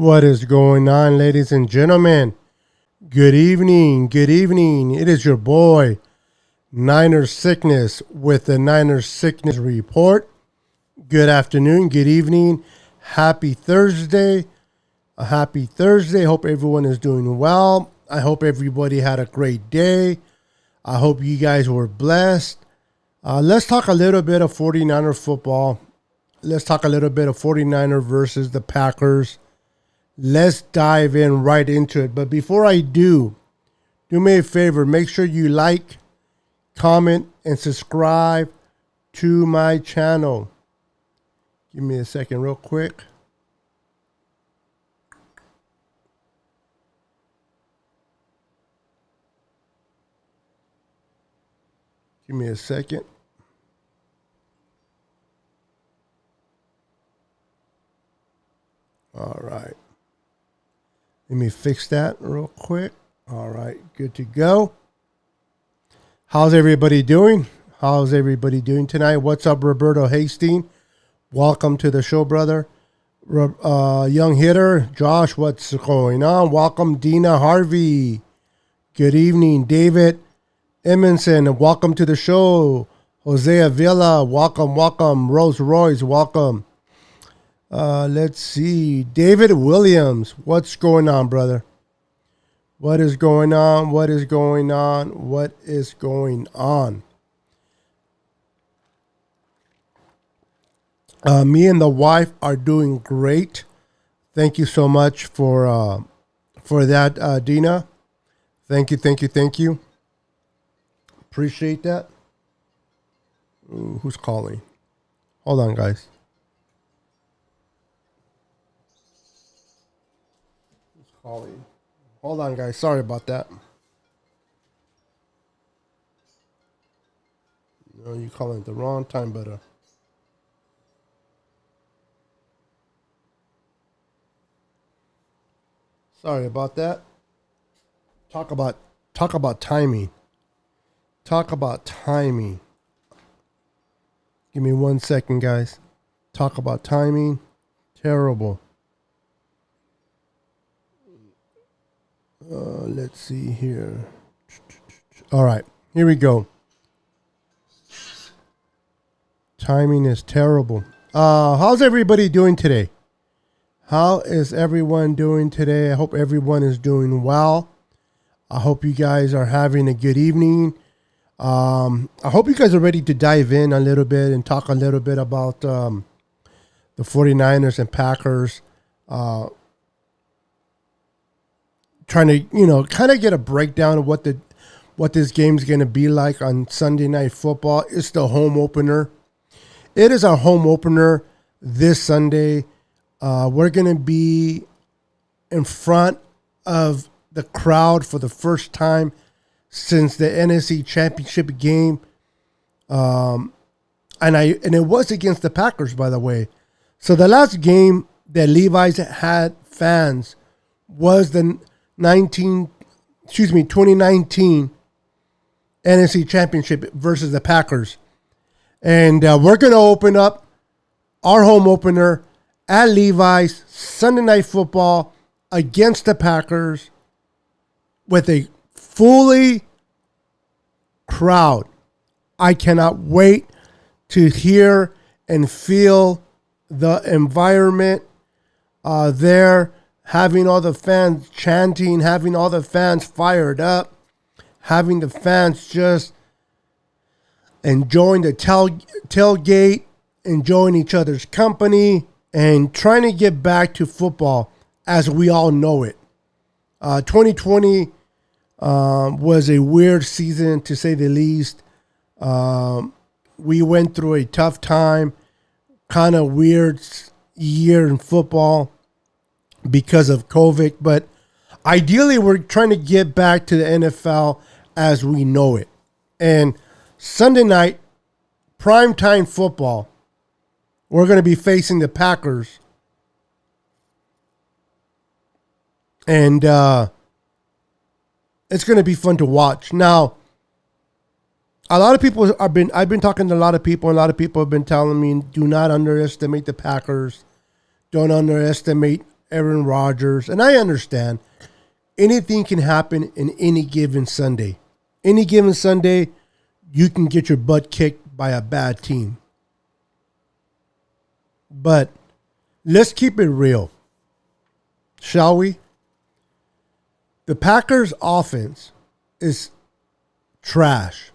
What is going on, ladies and gentlemen? Good evening. Good evening. It is your boy, Niners Sickness, with the Niners Sickness Report. Good afternoon. Good evening. Happy Thursday. A happy Thursday. Hope everyone is doing well. I hope everybody had a great day. I hope you guys were blessed. Let's talk a little bit of 49er football. Let's talk a little bit of 49er versus the Packers. Let's dive in right into it. But before I do me a favor. Make sure you like, comment, and subscribe to my channel. Give me a second real quick. Give me a second. All right. Let me fix that real quick. All right, good to go. How's everybody doing? How's everybody doing tonight? What's up, Roberto Hastings? Welcome to the show, brother. Young hitter, Josh, what's going on? Welcome, Dina Harvey. Good evening, David Emerson. Welcome to the show. Jose Avila, welcome. Rose Royce, welcome. Let's see. David Williams. What's going on, brother? What is going on? What is going on? What is going on? Me and the wife are doing great. Thank you so much for that, Dina. Thank you. Appreciate that. Ooh, who's calling? Hold on, guys. Calling. Hold on, guys. Sorry about that. No, you calling at the wrong time, but sorry about that. Talk about timing. Talk about timing. Give me 1 second, guys. Talk about timing. Terrible. Let's see here. All right, here we go. Timing is terrible. How's everybody doing today? How is everyone doing today? I hope everyone is doing well. I hope you guys are having a good evening. I hope you guys are ready to dive in a little bit and talk a little bit about the 49ers and Packers. Trying to, kind of get a breakdown of what this game's going to be like on Sunday Night Football. It's the home opener. It is our home opener this Sunday. We're going to be in front of the crowd for the first time since the NFC Championship game. And it was against the Packers, by the way. So the last game that Levi's had fans was the 2019 NFC Championship versus the Packers. And we're going to open up our home opener at Levi's Sunday Night Football against the Packers with a fully crowd. I cannot wait to hear and feel the environment there. Having all the fans chanting, having all the fans fired up, having the fans just enjoying the tailgate, enjoying each other's company, and trying to get back to football as we all know it. 2020 was a weird season, to say the least. We went through a tough time, kind of weird year in football because of COVID, but ideally we're trying to get back to the NFL as we know it. And Sunday night, primetime football, we're going to be facing the Packers. And it's going to be fun to watch. Now, a lot of people I've been talking to a lot of people, and a lot of people have been telling me, do not underestimate the Packers. Don't underestimate Aaron Rodgers, and I understand anything can happen in any given Sunday. Any given Sunday, you can get your butt kicked by a bad team. But let's keep it real, shall we? The Packers' offense is trash.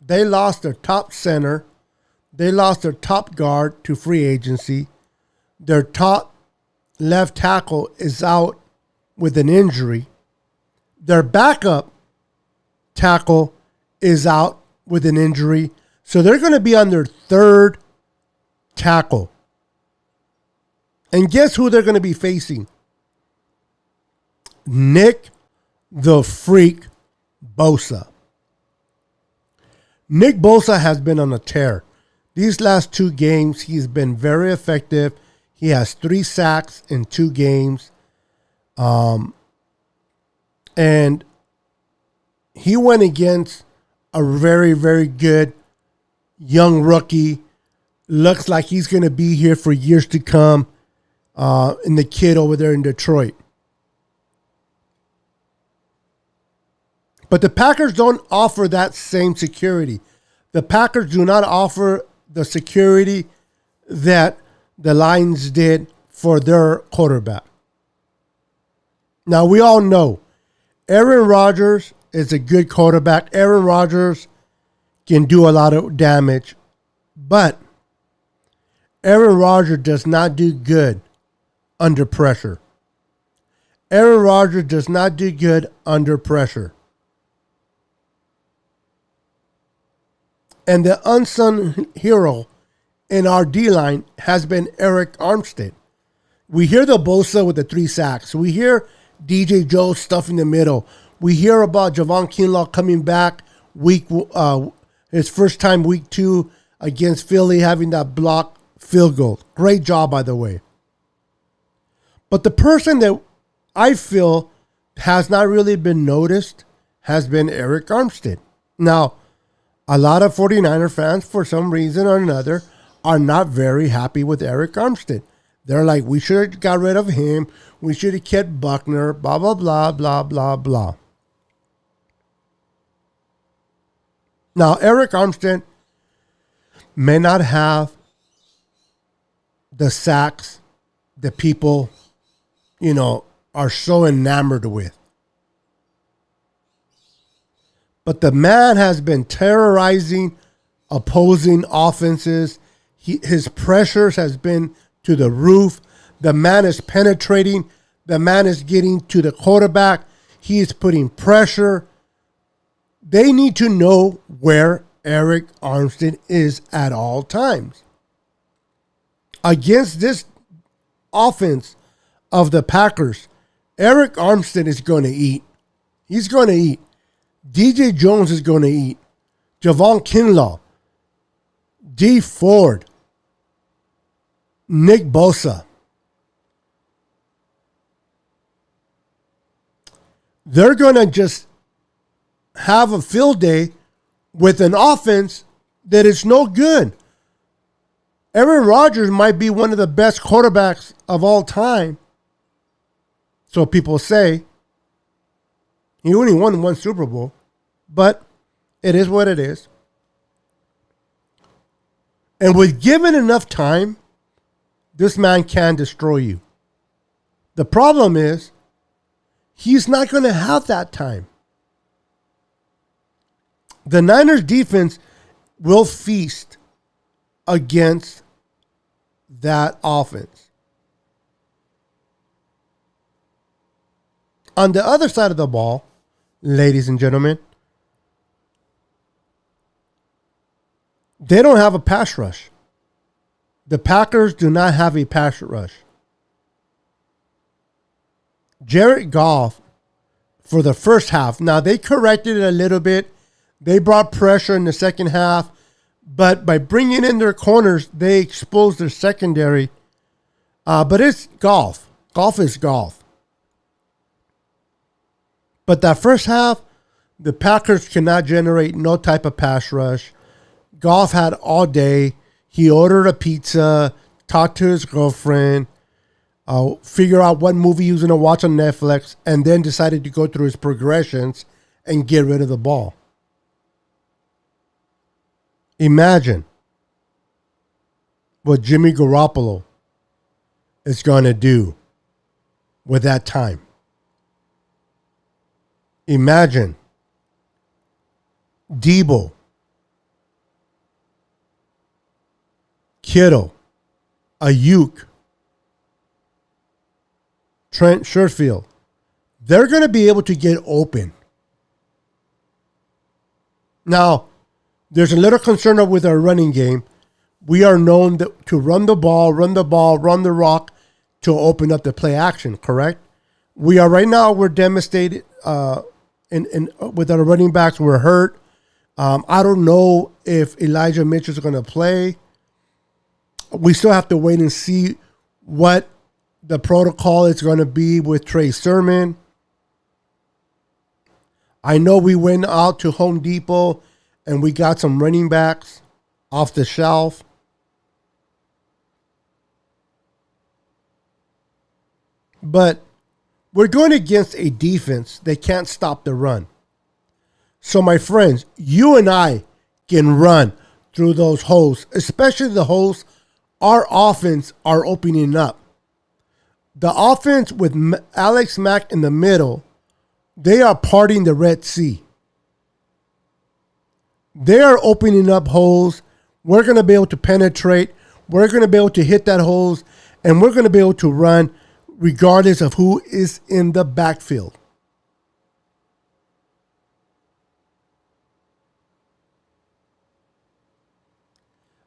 They lost their top center. They lost their top guard to free agency. Their top left tackle is out with an injury. Their backup tackle is out with an injury. So they're going to be on their third tackle. And guess who they're going to be facing? Nick the Freak Bosa. Nick Bosa has been on a tear. These last 2 games, he's been very effective. He has 3 sacks in 2 games. And he went against a very, very good young rookie. Looks like he's going to be here for years to come. And the kid over there in Detroit. But the Packers don't offer that same security. The Packers do not offer the security that the Lions did for their quarterback. Now, we all know Aaron Rodgers is a good quarterback. Aaron Rodgers can do a lot of damage. But Aaron Rodgers does not do good under pressure. Aaron Rodgers does not do good under pressure. And the unsung hero in our D-line has been Eric Armstead. We hear the Bosa with the 3 sacks. We hear DJ Jones stuff in the middle. We hear about Javon Kinlaw coming back his first time week 2 against Philly, having that block field goal. Great job, by the way. But the person that I feel has not really been noticed has been Eric Armstead. Now, a lot of 49er fans, for some reason or another, are not very happy with Eric Armstead. They're like, we should have got rid of him. We should have kept Buckner, blah, blah, blah, blah, blah, blah. Now, Eric Armstead may not have the sacks that people, are so enamored with. But the man has been terrorizing opposing offenses. His pressures has been to the roof. The man is penetrating. The man is getting to the quarterback. He is putting pressure. They need to know where Eric Armstead is at all times. Against this offense of the Packers, Eric Armstead is going to eat. He's going to eat. DJ Jones is going to eat. Javon Kinlaw, D Ford, Nick Bosa. They're going to just have a field day with an offense that is no good. Aaron Rodgers might be one of the best quarterbacks of all time. So people say. He only won 1 Super Bowl, but it is what it is. And with given enough time, this man can destroy you. The problem is, he's not going to have that time. The Niners defense will feast against that offense. On the other side of the ball, ladies and gentlemen, they don't have a pass rush. The Packers do not have a pass rush. Jared Goff, for the first half, now they corrected it a little bit. They brought pressure in the second half, but by bringing in their corners, they exposed their secondary. But it's Goff. Goff is Goff. But that first half, the Packers cannot generate no type of pass rush. Goff had all day. He ordered a pizza, talked to his girlfriend. figure out what movie he was going to watch on Netflix, and then decided to go through his progressions and get rid of the ball. Imagine what Jimmy Garoppolo is going to do with that time. Imagine Debo, Kittle, Ayuk, Trent Sherfield. They're going to be able to get open. Now, there's a little concern with our running game. We are known to run the ball, run the rock to open up the play action, correct? We are right now, we're devastated with our running backs. We're hurt. I don't know if Elijah Mitchell is going to play. We still have to wait and see what the protocol is going to be with Trey Sermon. I know we went out to Home Depot and we got some running backs off the shelf. But we're going against a defense that can't stop the run. So, my friends, you and I can run through those holes, especially the holes our offense are opening up. The offense with Alex Mack in the middle, they are parting the Red Sea. They are opening up holes. We're going to be able to penetrate. We're going to be able to hit that holes, and we're going to be able to run regardless of who is in the backfield.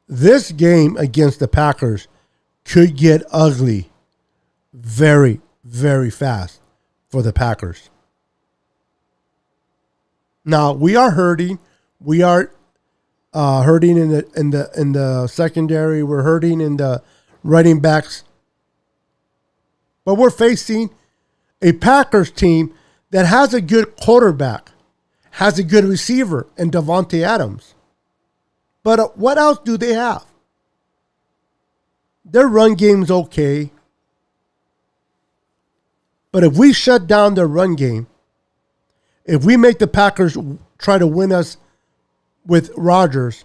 This game against the Packers could get ugly very, very fast for the Packers. Now, we are hurting. We are hurting in the secondary. We're hurting in the running backs. But we're facing a Packers team that has a good quarterback, has a good receiver in Davante Adams. But what else do they have? Their run game's okay. But if we shut down their run game, if we make the Packers try to win us with Rodgers,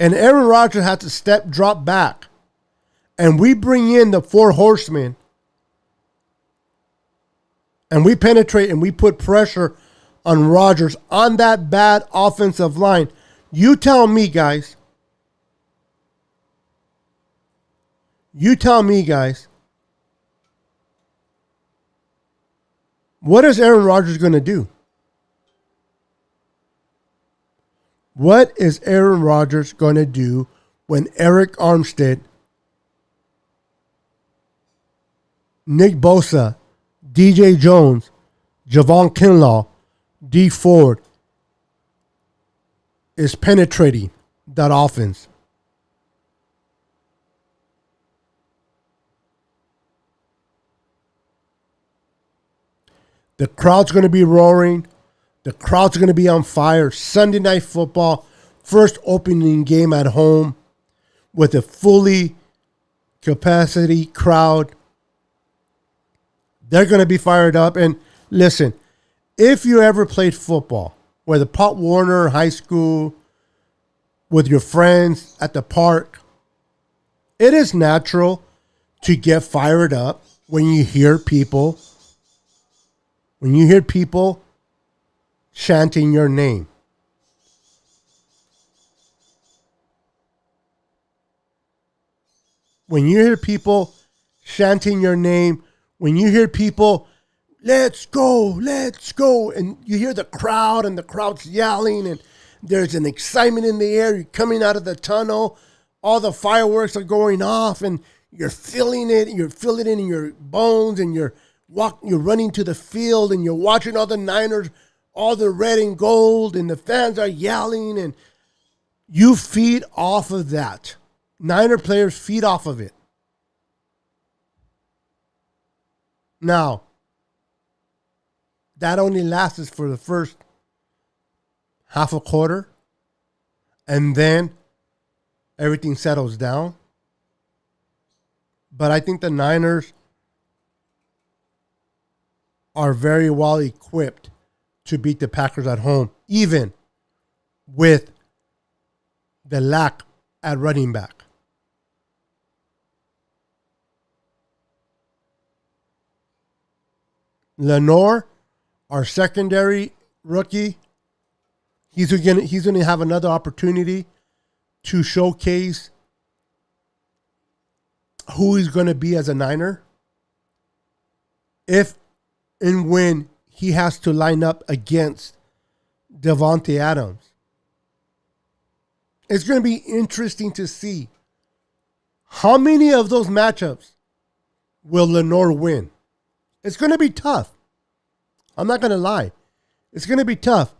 and Aaron Rodgers has to drop back, and we bring in the four horsemen, and we penetrate and we put pressure on Rodgers on that bad offensive line, you tell me, guys. What is Aaron Rodgers going to do? What is Aaron Rodgers going to do when Eric Armstead, Nick Bosa, DJ Jones, Javon Kinlaw, D Ford is penetrating that offense? The crowd's going to be roaring. The crowd's going to be on fire. Sunday Night Football, first opening game at home with a fully capacity crowd. They're going to be fired up. And listen, if you ever played football, whether Pop Warner, high school, with your friends at the park, it is natural to get fired up when you hear people chanting your name. When you hear people chanting your name, when you hear people, let's go, and you hear the crowd and the crowd's yelling and there's an excitement in the air, you're coming out of the tunnel, all the fireworks are going off and you're feeling it in your bones, and you're running to the field and you're watching all the Niners, all the red and gold, and the fans are yelling, and you feed off of that. Niner players feed off of it. Now, that only lasts for the first half a quarter, and then everything settles down. But I think the Niners are very well equipped to beat the Packers at home, even with the lack at running back. Lenore, our secondary rookie, he's gonna have another opportunity to showcase who he's gonna be as a Niner. If and when he has to line up against Davante Adams. It's going to be interesting to see how many of those matchups will Lenore win. It's going to be tough. I'm not going to lie. It's going to be tough.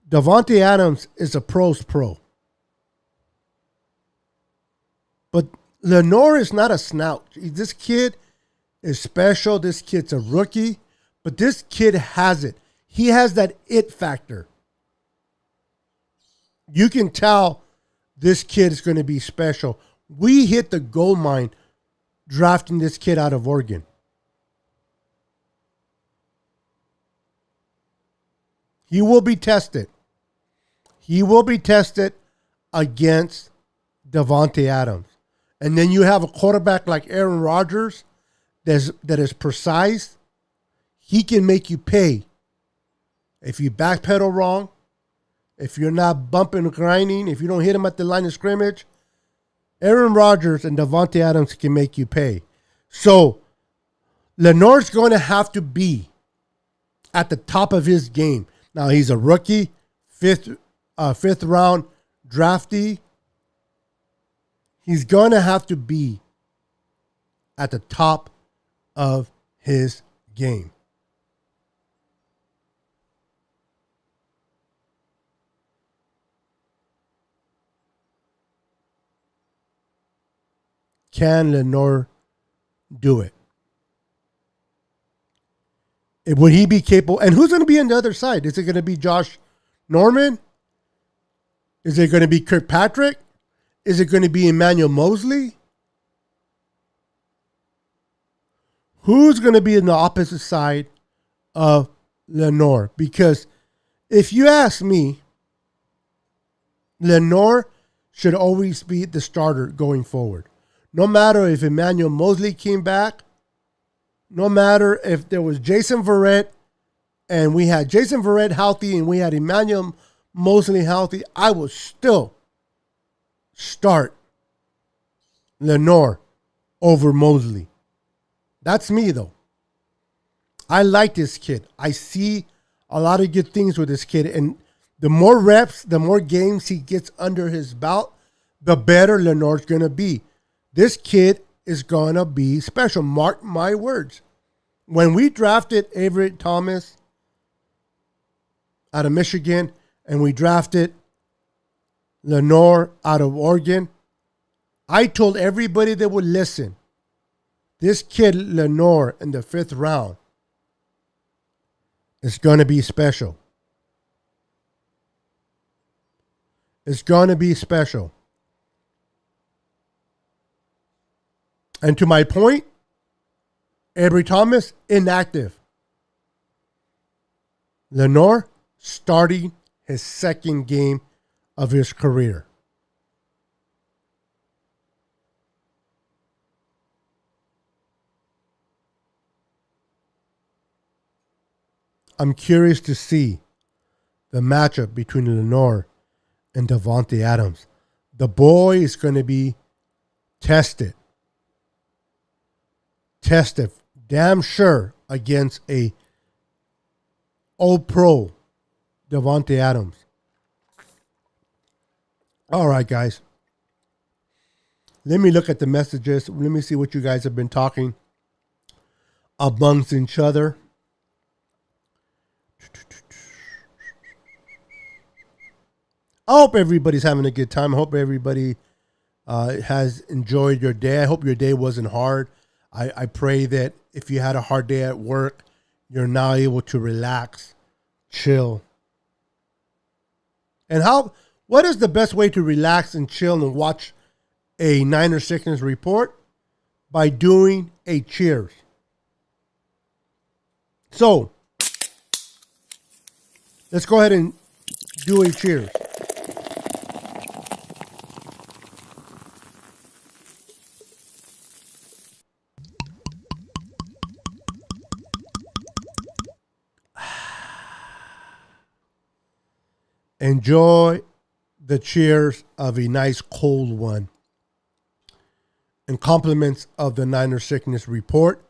Davante Adams is a pro's pro. But Lenore is not a snout. This kid is special. This kid's a rookie. But this kid has it. He has that it factor. You can tell this kid is going to be special. We hit the gold mine drafting this kid out of Oregon. He will be tested. He will be tested against Davante Adams. And then you have a quarterback like Aaron Rodgers that is precise. He can make you pay. If you backpedal wrong, if you're not bumping and grinding, if you don't hit him at the line of scrimmage, Aaron Rodgers and Davante Adams can make you pay. So, Lenore's going to have to be at the top of his game. Now, he's a rookie, fifth round draftee. He's going to have to be at the top of his game. Can Lenore do it? Would he be capable? And who's going to be on the other side? Is it going to be Josh Norman? Is it going to be Kirkpatrick? Is it going to be Emmanuel Mosley? Who's going to be on the opposite side of Lenore? Because if you ask me, Lenore should always be the starter going forward. No matter if Emmanuel Mosley came back, no matter if there was Jason Verrett and we had Jason Verrett healthy and we had Emmanuel Mosley healthy, I will still start Lenore over Mosley. That's me, though. I like this kid. I see a lot of good things with this kid. And the more reps, the more games he gets under his belt, the better Lenore's going to be. This kid is going to be special. Mark my words. When we drafted Avery Thomas out of Michigan and we drafted Lenore out of Oregon, I told everybody that would listen, this kid Lenore in the 5th round is going to be special. It's going to be special. And to my point, Avery Thomas, inactive. Lenore starting his 2nd game of his career. I'm curious to see the matchup between Lenore and Davante Adams. The boy is going to be tested damn sure against a All-Pro Davante Adams. All right, guys. Let me look at the messages. Let me see what you guys have been talking amongst each other. I hope everybody's having a good time. I hope everybody has enjoyed your day. I hope your day wasn't hard. I pray that if you had a hard day at work, you're now able to relax, chill. And what is the best way to relax and chill and watch a Niner Sickness report? by doing a cheers. So, let's go ahead and do a cheers. Enjoy the cheers of a nice cold one. And compliments of the Niner Sickness Report.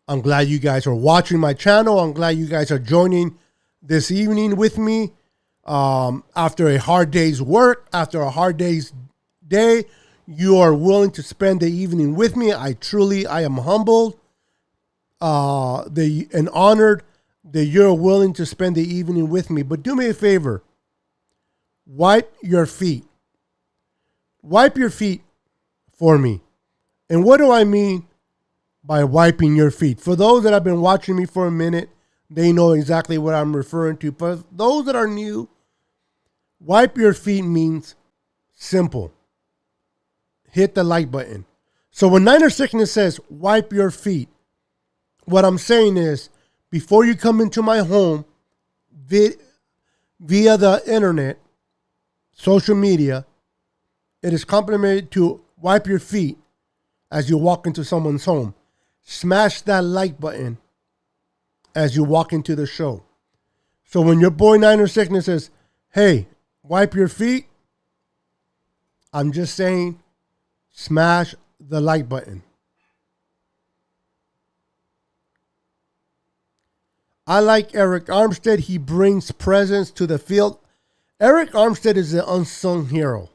I'm glad you guys are watching my channel. I'm glad you guys are joining this evening with me. After a hard day's work, after a hard day's day, you are willing to spend the evening with me. I am humbled and honored that you're willing to spend the evening with me. But do me a favor. Wipe your feet. Wipe your feet for me. And what do I mean by wiping your feet? For those that have been watching me for a minute, they know exactly what I'm referring to. But those that are new, wipe your feet means simple. Hit the like button. So when Niner Sickness says wipe your feet, what I'm saying is before you come into my home via the internet, social media, it is complimentary to wipe your feet as you walk into someone's home. Smash that like button as you walk into the show. So when your boy Niner Sickness says, hey, wipe your feet, I'm just saying, smash the like button. I like Eric Armstead. He brings presence to the field. Eric Armstead is an unsung hero.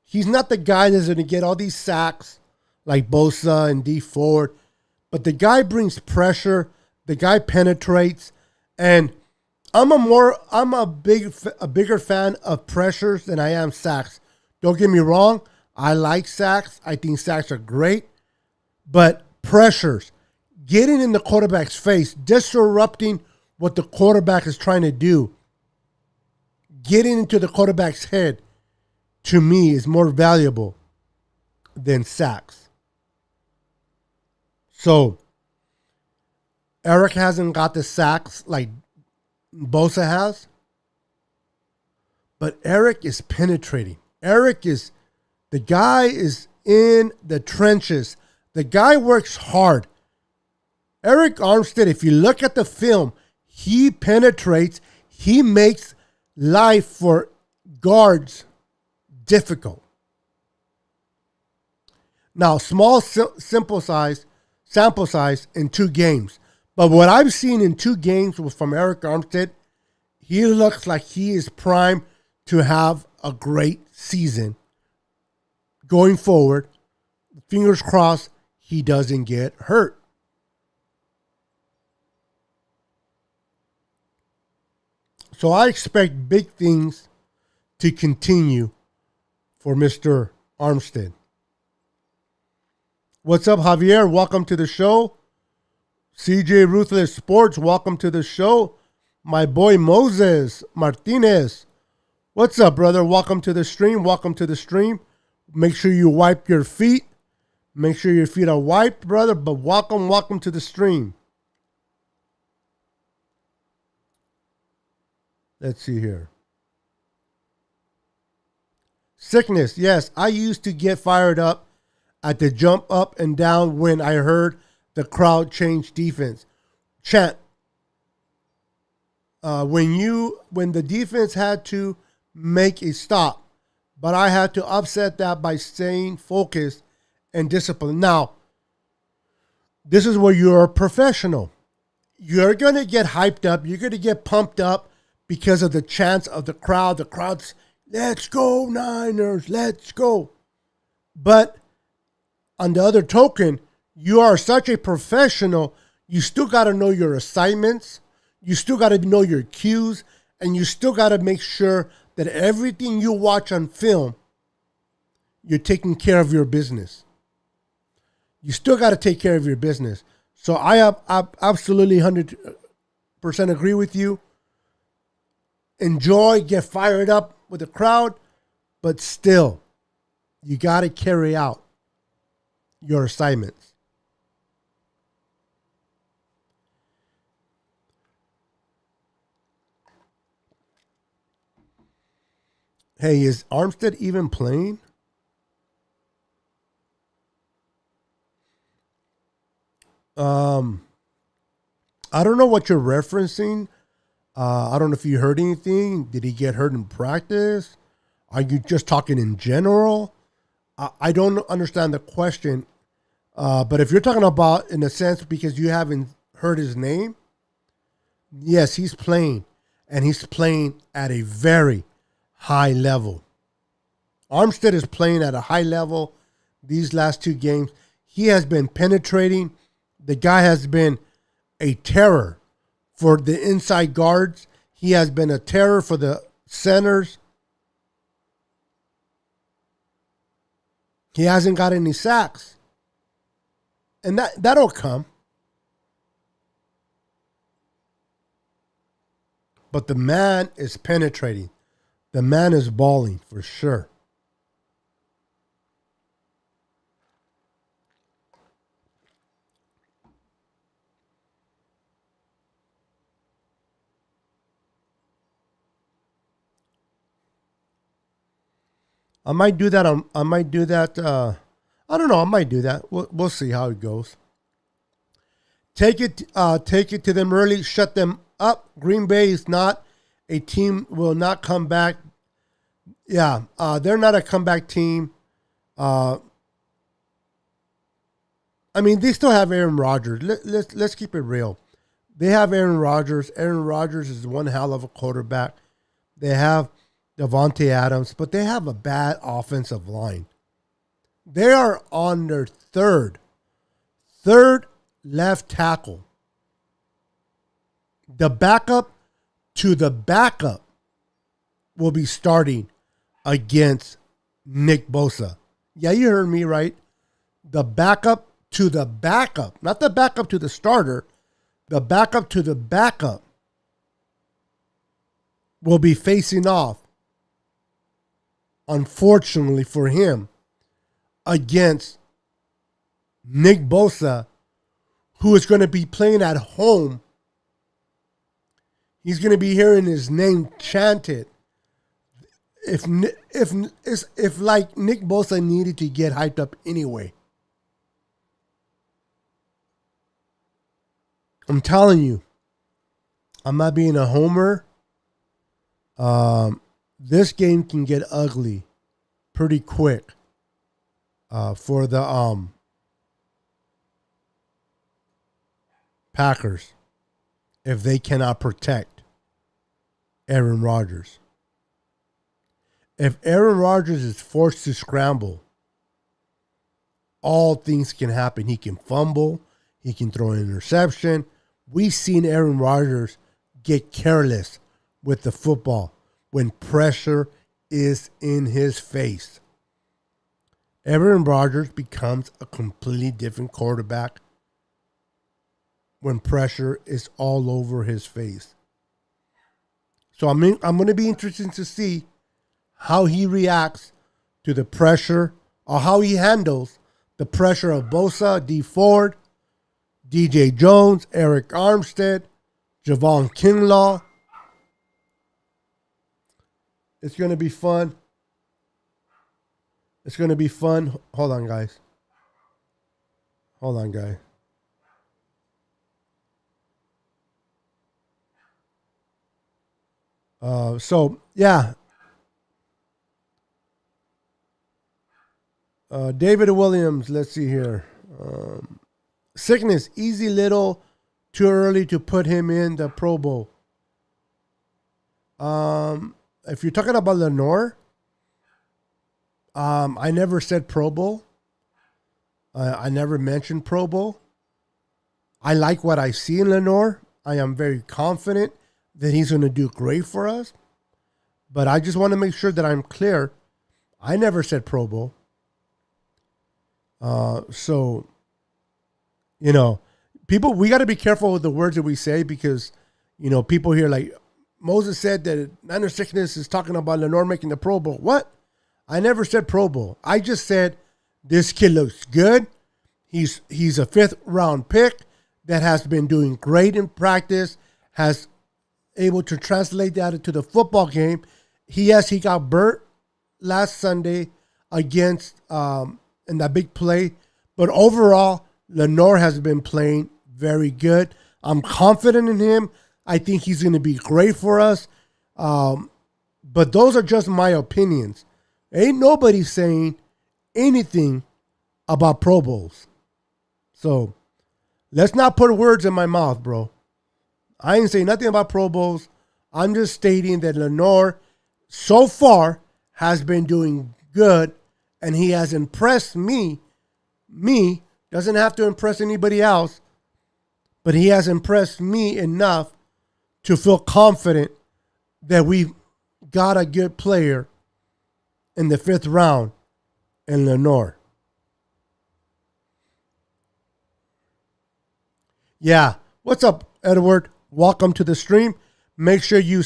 He's not the guy that's going to get all these sacks like Bosa and D Ford, but the guy brings pressure. The guy penetrates, and I'm a bigger fan of pressures than I am sacks. Don't get me wrong. I like sacks. I think sacks are great, but pressures, getting in the quarterback's face, disrupting what the quarterback is trying to do, getting into the quarterback's head, to me, is more valuable than sacks. So, Eric hasn't got the sacks like Bosa has, but Eric is penetrating. The guy is in the trenches. The guy works hard. Eric Armstead, if you look at the film, he penetrates. He makes life for guards difficult. Now, small sample size in 2 games. But what I've seen in 2 games from Eric Armstead, he looks like he is primed to have a great season going forward. Fingers crossed he doesn't get hurt. So I expect big things to continue for Mr. Armstead. What's up, Javier? Welcome to the show. CJ Ruthless Sports, welcome to the show. My boy Moses Martinez. What's up, brother? Welcome to the stream. Welcome to the stream. Make sure you wipe your feet. Make sure your feet are wiped, brother. But welcome to the stream. Let's see here. Sickness. Yes, I used to get fired up at the jump up and down when I heard the crowd change defense. Chant. When the defense had to make a stop, but I had to upset that by staying focused and disciplined. Now, this is where you're a professional. You're going to get hyped up. You're going to get pumped up because of the chants of the crowd. The crowd's, let's go Niners, let's go. But on the other token, you are such a professional, you still got to know your assignments. You still got to know your cues, and you still got to make sure that everything you watch on film, you're taking care of your business. You still got to take care of your business. So I absolutely 100% agree with you. Enjoy, get fired up with the crowd, but still, you got to carry out your assignments. Hey, is Armstead even playing? Um, I don't know what you're referencing. I don't know if you heard anything. Did he get hurt in practice? Are you just talking in general? I don't understand the question. But if you're talking about in a sense because you haven't heard his name, yes, he's playing. And he's playing at a very high level. Armstead is playing at a high level these last two games. He has been penetrating. The guy has been a terror for the inside guards. He has been a terror for the centers. He hasn't got any sacks. And that'll come. But the man is penetrating. The man is balling for sure. I might do that. I might do that. I don't know. I might do that. We'll see how it goes. Take it to them early. Shut them up. Green Bay is not a team. Will not come back. Yeah, they're not a comeback team. I mean, they still have Aaron Rodgers. Let's keep it real. They have Aaron Rodgers. Aaron Rodgers is one hell of a quarterback. They have Devontae Adams, but they have a bad offensive line. They are on their third left tackle. The backup to the backup will be starting against Nick Bosa. Yeah, you heard me right. The backup to the backup, not the backup to the starter, the backup to the backup will be facing off, unfortunately for him, against Nick Bosa, who is going to be playing at home. He's going to be hearing his name chanted. If like Nick Bosa needed to get hyped up anyway. I'm telling you, I'm not being a homer. This game can get ugly pretty quick for the Packers if they cannot protect Aaron Rodgers. If Aaron Rodgers is forced to scramble, all things can happen. He can fumble. He can throw an interception. We've seen Aaron Rodgers get careless with the football when pressure is in his face. Aaron Rodgers becomes a completely different quarterback when pressure is all over his face. So I'm going to be interested to see how he reacts to the pressure or how he handles the pressure of Bosa, D. Ford, DJ Jones, Eric Armstead, Javon Kinlaw. It's going to be fun. It's going to be fun. Hold on, guys. David Williams, let's see here. Sickness, easy little, too early to put him in the Pro Bowl. If you're talking about Lenore, I never said Pro Bowl. I never mentioned Pro Bowl. I like what I see in Lenore. I am very confident that he's going to do great for us. But I just want to make sure that I'm clear. I never said Pro Bowl. People, we got to be careful with the words that we say because, people here like Moses said that Niner Sickness is talking about Lenore making the Pro Bowl. What? I never said Pro Bowl. I just said this kid looks good. He's a 5th round pick that has been doing great in practice, has able to translate that into the football game. He got burnt last Sunday against in that big play, but overall Lenore has been playing very good. I'm confident in him. I think he's going to be great for us. But those are just my opinions. Ain't nobody saying anything about Pro Bowls. So let's not put words in my mouth, bro. I ain't saying nothing about Pro Bowls. I'm just stating that Lenore so far has been doing good, and he has impressed me. Me doesn't have to impress anybody else, but he has impressed me enough to feel confident that we've got a good player in the 5th round in Lenore. Yeah. What's up, Edward? Welcome to the stream. Make sure you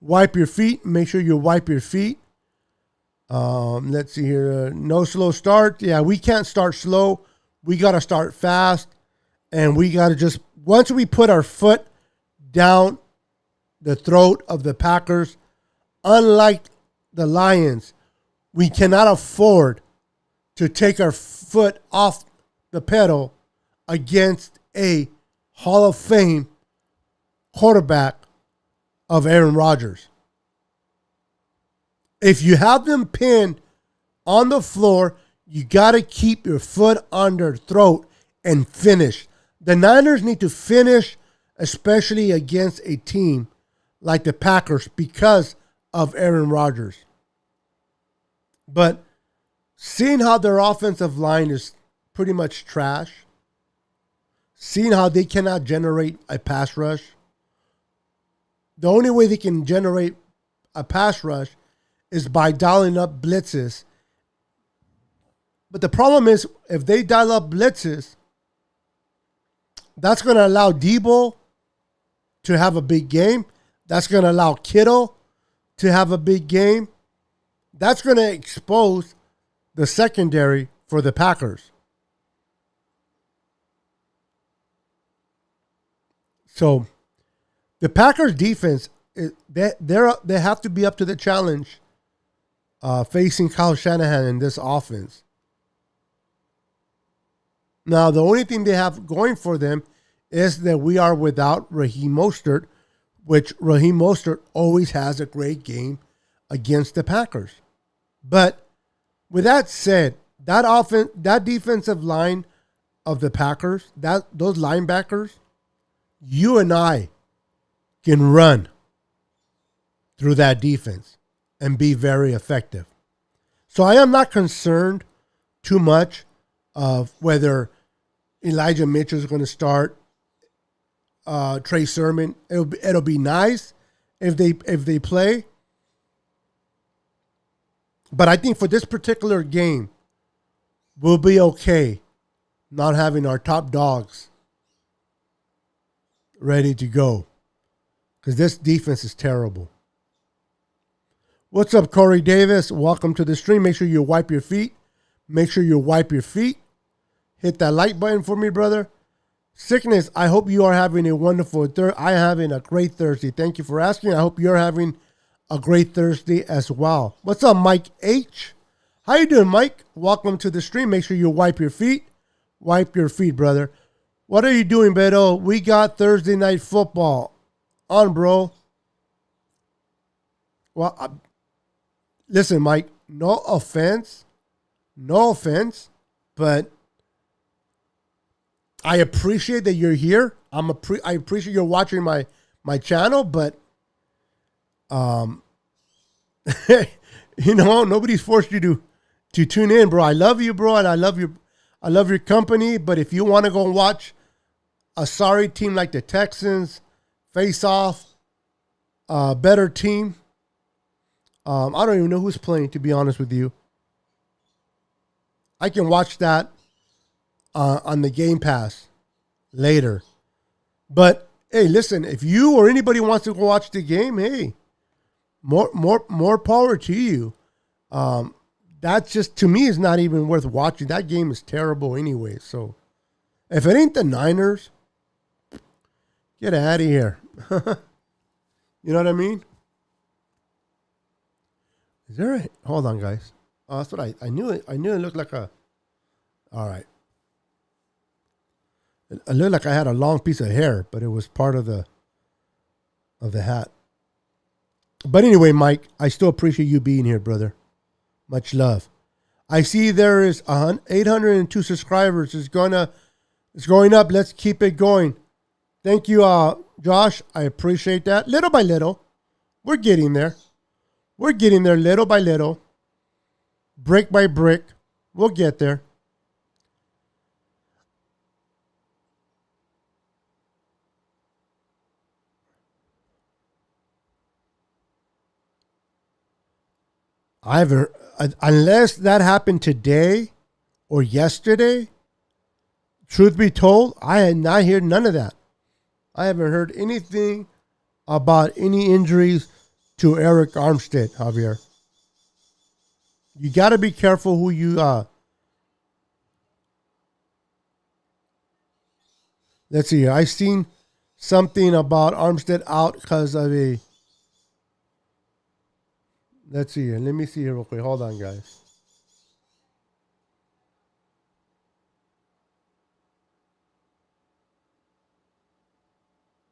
wipe your feet. Make sure you wipe your feet. Let's see here. No slow start. Yeah, we can't start slow. We got to start fast. And we got to just, once we put our foot down the throat of the Packers, unlike the Lions, we cannot afford to take our foot off the pedal against a Hall of Fame quarterback of Aaron Rodgers. If you have them pinned on the floor, you got to keep your foot on their throat and finish. The Niners need to finish, especially against a team like the Packers, because of Aaron Rodgers. But seeing how their offensive line is pretty much trash, seeing how they cannot generate a pass rush, the only way they can generate a pass rush is by dialing up blitzes. But the problem is, if they dial up blitzes, that's going to allow Debo to have a big game. That's going to allow Kittle to have a big game. That's going to expose the secondary for the Packers. So the Packers defense, they have to be up to the challenge facing Kyle Shanahan in this offense. Now, the only thing they have going for them is that we are without Raheem Mostert, which Raheem Mostert always has a great game against the Packers. But with that said, that defensive line of the Packers, those linebackers, you and I can run through that defense and be very effective. So I am not concerned too much of whether Elijah Mitchell is going to start, Trey Sermon. It'll be nice if they play. But I think for this particular game, we'll be okay not having our top dogs ready to go, because this defense is terrible. What's up, Corey Davis? Welcome to the stream. Make sure you wipe your feet. Make sure you wipe your feet. Hit that like button for me, brother. Sickness, I hope you are having a wonderful Thursday. I am having a great Thursday. Thank you for asking. I hope you're having a great Thursday as well. What's up, Mike H? How you doing, Mike? Welcome to the stream. Make sure you wipe your feet. Wipe your feet, brother. What are you doing, Beto? We got Thursday night football on, bro. Well, listen, Mike, no offense, but I appreciate that you're here. I appreciate you're watching my channel, but nobody's forced you to tune in, bro. I love you, bro, and I love your company. But if you want to go and watch a sorry team like the Texans face off a better team, I don't even know who's playing, to be honest with you. I can watch that on the Game Pass later. But hey, listen, if you or anybody wants to go watch the game, hey, more power to you. that's just, to me, is not even worth watching. That game is terrible anyway. So if it ain't the Niners, get out of here. You know what I mean? Is there a, hold on, guys. Oh, that's what I knew it. I knew it looked like a, all right. It looked like I had a long piece of hair, but it was part of the hat. But anyway, Mike, I still appreciate you being here, brother. Much love. I see there is 802 subscribers. It's going up. Let's keep it going. Thank you, Josh. I appreciate that. Little by little, we're getting there. We're getting there little by little, brick by brick. We'll get there. Unless that happened today or yesterday, truth be told, I had not heard none of that. I haven't heard anything about any injuries to Eric Armstead, Javier. You got to be careful who you let's see here. I seen something about Armstead out because of a, let's see here. Let me see here real quick. Hold on, guys.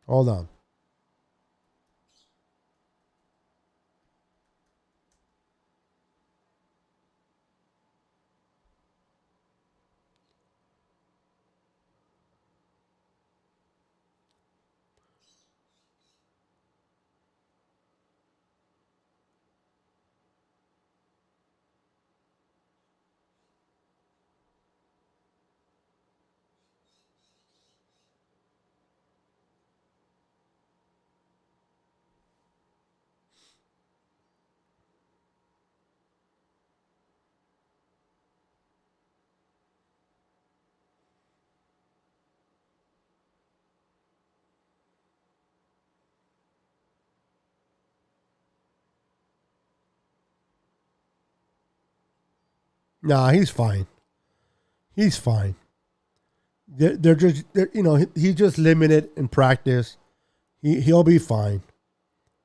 Hold on. Nah, he's fine. He's fine. They're just, he's just limited in practice. He'll be fine.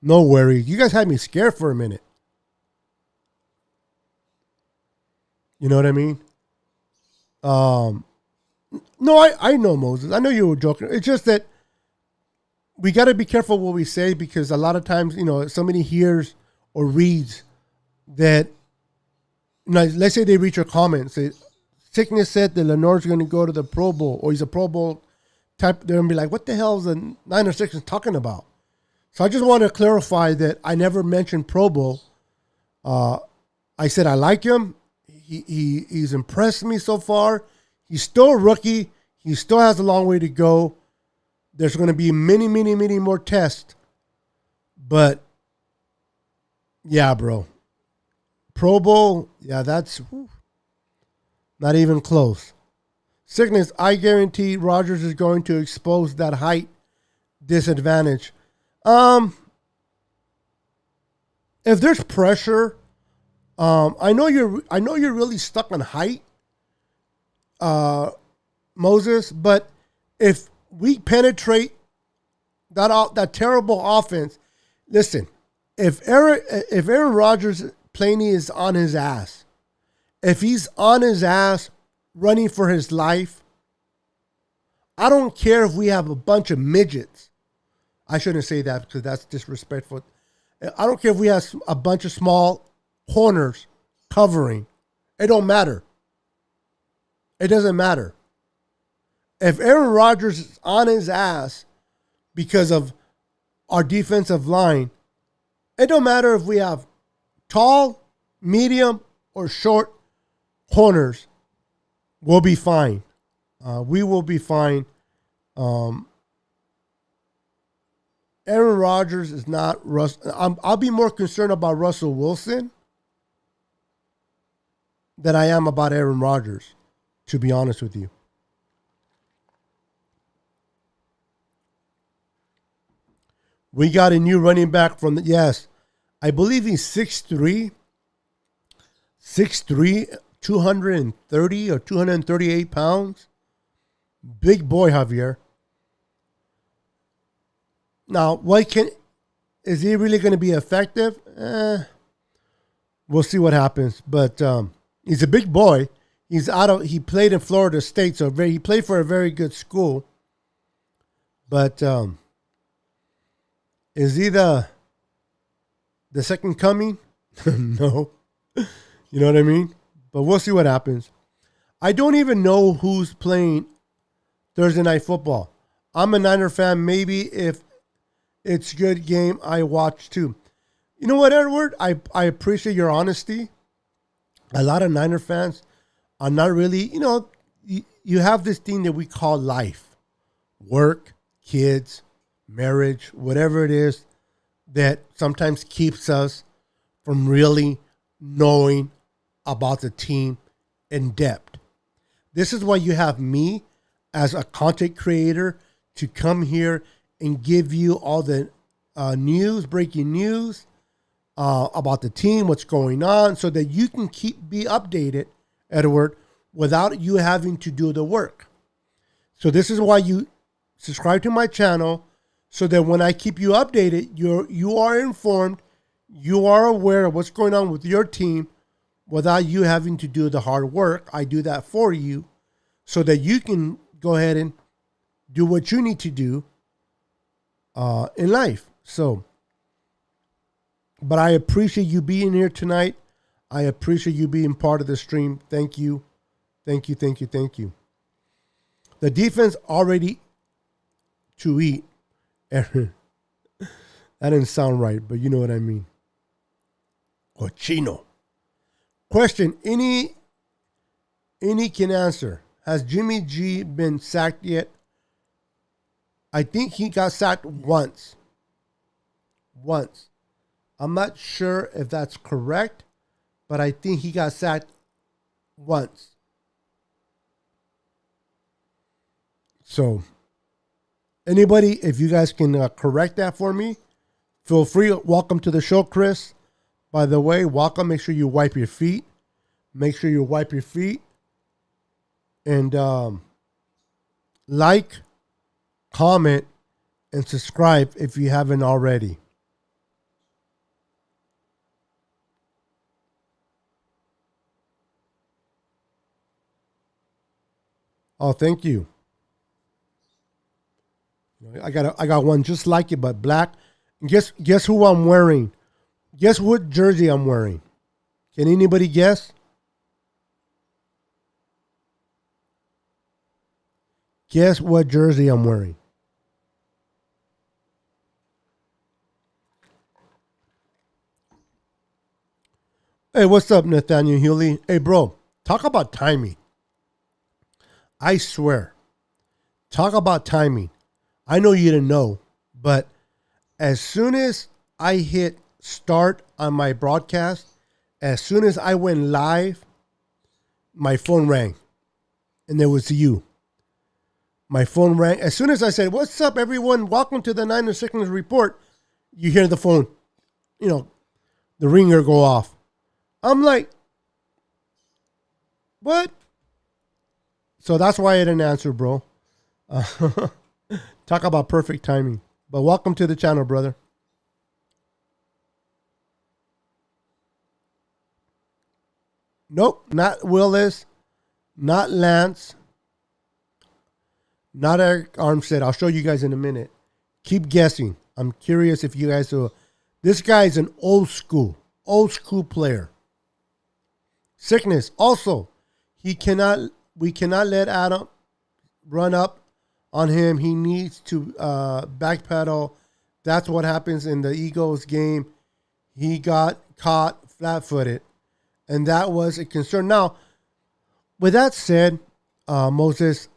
No worries. You guys had me scared for a minute. You know what I mean? No, I know, Moses. I know you were joking. It's just that we got to be careful what we say, because a lot of times, somebody hears or reads that, let's say they read your comments. Sickness said that Lenore's going to go to the Pro Bowl, or he's a Pro Bowl type. They're going to be like, what the hell is the Niners Sickness talking about? So I just want to clarify that I never mentioned Pro Bowl. I said I like him. He's impressed me so far. He's still a rookie. He still has a long way to go. There's going to be many, many, many more tests. But, yeah, bro. Pro Bowl, yeah, that's not even close. Sickness, I guarantee Rodgers is going to expose that height disadvantage. If there's pressure, I know you're really stuck on height, Moses. But if we penetrate that terrible offense, listen. If Aaron Rodgers Planey is on his ass, if he's on his ass running for his life, I don't care if we have a bunch of midgets. I shouldn't say that because that's disrespectful. I don't care if we have a bunch of small corners covering. It don't matter. It doesn't matter. If Aaron Rodgers is on his ass because of our defensive line, it don't matter if we have tall, medium, or short corners. We'll be fine. We will be fine. Aaron Rodgers is not I'll be more concerned about Russell Wilson than I am about Aaron Rodgers, to be honest with you. We got a new running back from yes, I believe he's 6'3", 6'3", 230 or 238 pounds. Big boy, Javier. Now, is he really going to be effective? We'll see what happens. But he's a big boy. He played in Florida State, so he played for a very good school. But is he the second coming? No. You know what I mean? But we'll see what happens. I don't even know who's playing Thursday Night Football. I'm a Niner fan. Maybe if it's a good game, I watch too. You know what, Edward? I appreciate your honesty. A lot of Niner fans are not really, you have this thing that we call life. Work, kids, marriage, whatever it is that sometimes keeps us from really knowing about the team in depth. This is why you have me as a content creator to come here and give you all the breaking news about the team, what's going on, so that you can be updated, Edward, without you having to do the work. So this is why you subscribe to my channel, so that when I keep you updated, you are informed, you are aware of what's going on with your team without you having to do the hard work. I do that for you so that you can go ahead and do what you need to do in life. So, but I appreciate you being here tonight. I appreciate you being part of the stream. Thank you. Thank you, thank you, thank you. The defense already to eat. That didn't sound right, but you know what I mean. Cochino. Question, any can answer. Has Jimmy G been sacked yet? I think he got sacked once. Once. I'm not sure if that's correct, but I think he got sacked once. So, anybody, if you guys can correct that for me, feel free. Welcome to the show, Chris. By the way, welcome. Make sure you wipe your feet. Make sure you wipe your feet. And like, comment, and subscribe if you haven't already. Oh, thank you. I got one just like it, but black. And guess who I'm wearing? Guess what jersey I'm wearing? Can anybody guess? Guess what jersey I'm wearing? Hey, what's up, Nathaniel Hewley? Hey, bro, talk about timing. I swear, talk about timing. I know you didn't know, but as soon as I hit start on my broadcast, as soon as I went live, my phone rang, and there was you. My phone rang. As soon as I said, "What's up, everyone? Welcome to the Niner Sickness Report," you hear the phone, the ringer go off. I'm like, what? So that's why I didn't answer, bro. Talk about perfect timing. But welcome to the channel, brother. Nope, not Willis, not Lance, not Eric Armstead. I'll show you guys in a minute. Keep guessing. I'm curious if you guys will. This guy is an old school player. Sickness. Also, we cannot let Adam run up on him. He needs to backpedal. That's what happens in the Eagles game. He got caught flat-footed, and that was a concern. Now, with that said, Moses,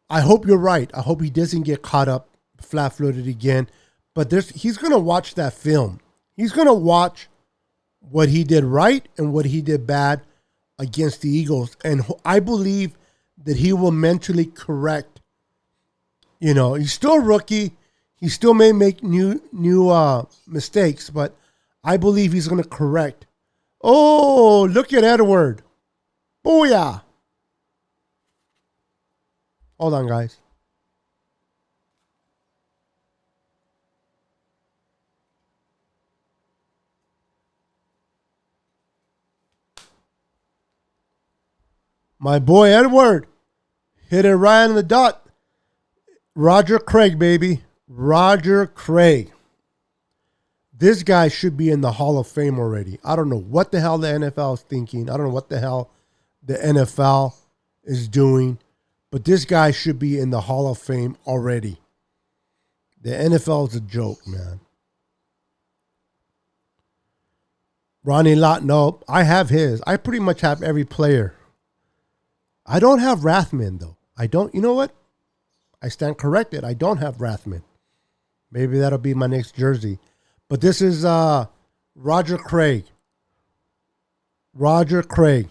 I hope you're right. I hope he doesn't get caught up flat-footed again. But he's going to watch that film. He's going to watch what he did right and what he did bad against the Eagles. And I believe that he will mentally correct. He's still a rookie. He still may make new mistakes, but I believe he's going to correct Oh, look at Edward. Booyah. Hold on, guys. My boy Edward hit it right on the dot. Roger Craig, baby. Roger Craig. This guy should be in the Hall of Fame already. I don't know what the hell the NFL is thinking. I don't know what the hell the NFL is doing. But this guy should be in the Hall of Fame already. The NFL is a joke, man. Ronnie Lott, no. I have his. I pretty much have every player. I don't have Rathman, though. I don't. You know what? I stand corrected. I don't have Rathman. Maybe that'll be my next jersey. But this is Roger Craig. Roger Craig.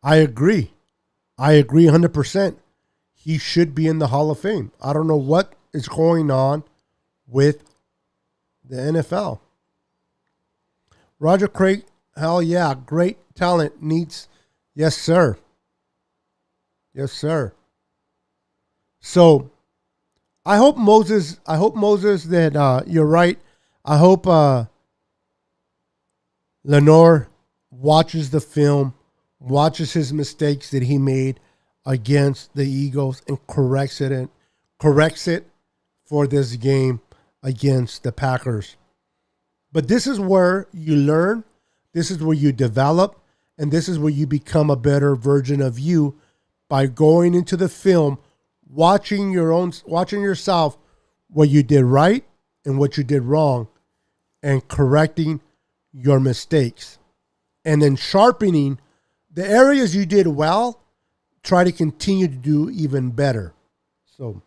I agree. I agree 100%. He should be in the Hall of Fame. I don't know what is going on with the NFL. Roger Craig, hell yeah, great talent. Needs, yes, sir. Yes, sir. So, I hope Moses that you're right. I hope Lenore watches the film, watches his mistakes that he made against the Eagles and corrects it for this game against the Packers. But this is where you learn, this is where you develop, and this is where you become a better version of you by going into the film, watching yourself, what you did right and what you did wrong, and correcting your mistakes. And then sharpening the areas you did well, try to continue to do even better. So